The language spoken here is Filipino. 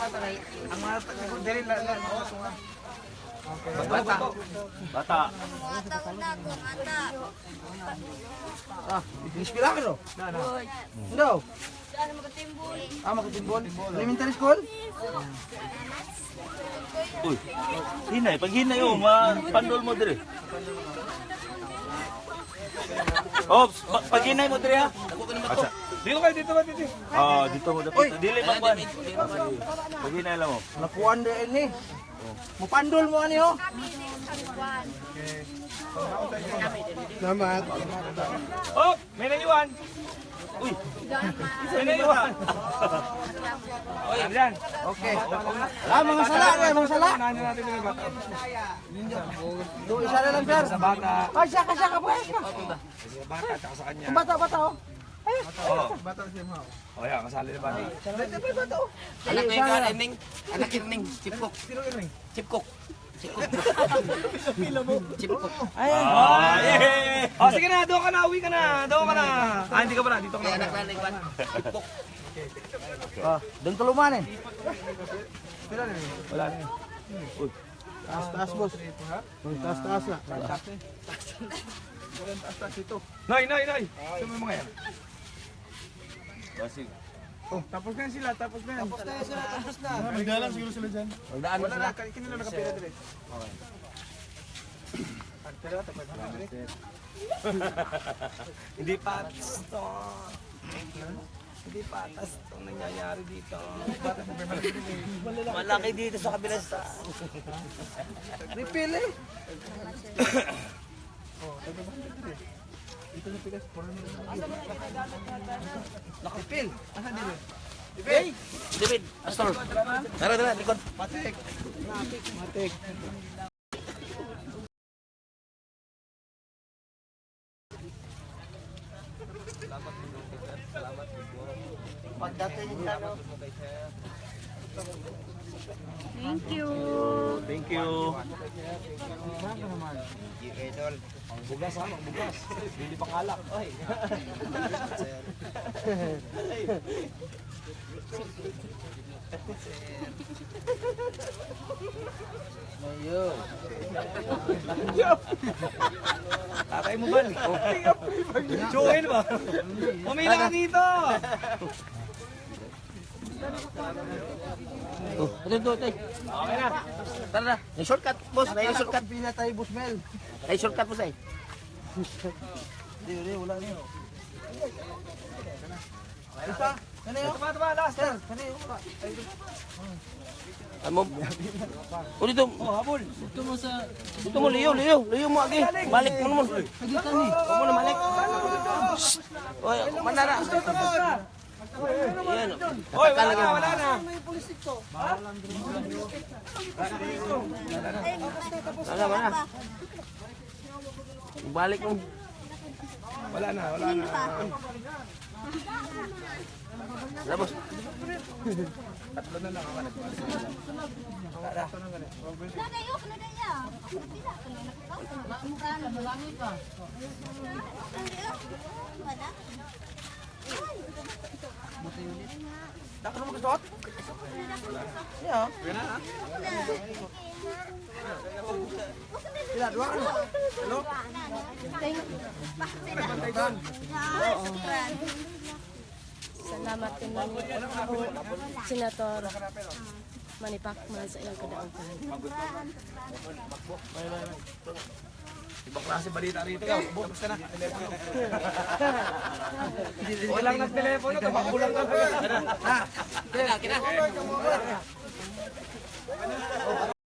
Ang mga dili lang. Bata. Bata una ko, bata. Ah, ispira ka no? No. Saan magatimbol? Ah, makatimbol. Elementary school? Uy. Hinay, pag hinay pandol mo dire. Ops, pag hinay mo dire ha. Asa? Dito kayo, dito ba dito? Dito mo dapat. Dili magban. Pag hinay lang mo. Nakuan din ni. Mupandol mo ani ho. Salamat. Oh, may naiwan. Uy. May naiwan. Oy, Adrian. Okay. Mga sala, mga sala. Ano natin yung bata? Do isa na lang sir. Sa bata. Kasya ka pa. Bata, tsaka sa kanya. Bata oh. Bata siya mo. O yan, kasali na bata. Anak na yung kaning. Anak yung Chipcook. Sino yun rin? Chipcook. Chipcook. Oh, sige na, doon ka na, uwi ka na. Doon ka na. Hindi ka pa na, dito ka na. Anak na yung Chipcook. Ah, doon tuluman eh. Wala na. Taas boss. Taas na. Taas ito. Nay. Sino yung mga yan? Basig. Oh, tapos na yan sila, tapos na yan. Tapos na. Magdalang siguro sila dyan. Magdaan Wala na, kanina lang nakapila din. Okay. Hindi patas to. Hindi patas itong nangyayari dito. Malaki dito sa kabilang sa... Refill eh. Nakapil. Asa dito? David, Astor. Tara, likod. Matik. Pagdating ano? Thank you. Thank you. Bugas. Bili pang alak. Oy. Mayo. Tatay mo ba? Join ba? Pumila ka dito! Ito, tay. Okay na. Tara na. May shortcut, boss. May shortcut. Pila tayo Busmel. May shortcut, boss ay. Di wala na. Isa. Ano yun? Tama, last. Sir, ano yun? Amo. O dito. Oh, habol. Dito mo, Leo mo agi. Balik mo naman. Huwag mo na balik. Oy, manara. Yan. Oy, wala na. Mana. Balik mo. Wala na. Labos. Tatlo na lang ako. Nadayo, nadaya. Pila ka na nakakaw. Nabalangin ka. Wala. Dako mo gusto? Yeah. Sila dua ano? Hello? Salamat kini Senator Manny Pacman sa iyang kadaugan. Ibang klase balita rito. Tapos ka na. Walang nagtelepono. Tumakbo lang ka. Kina.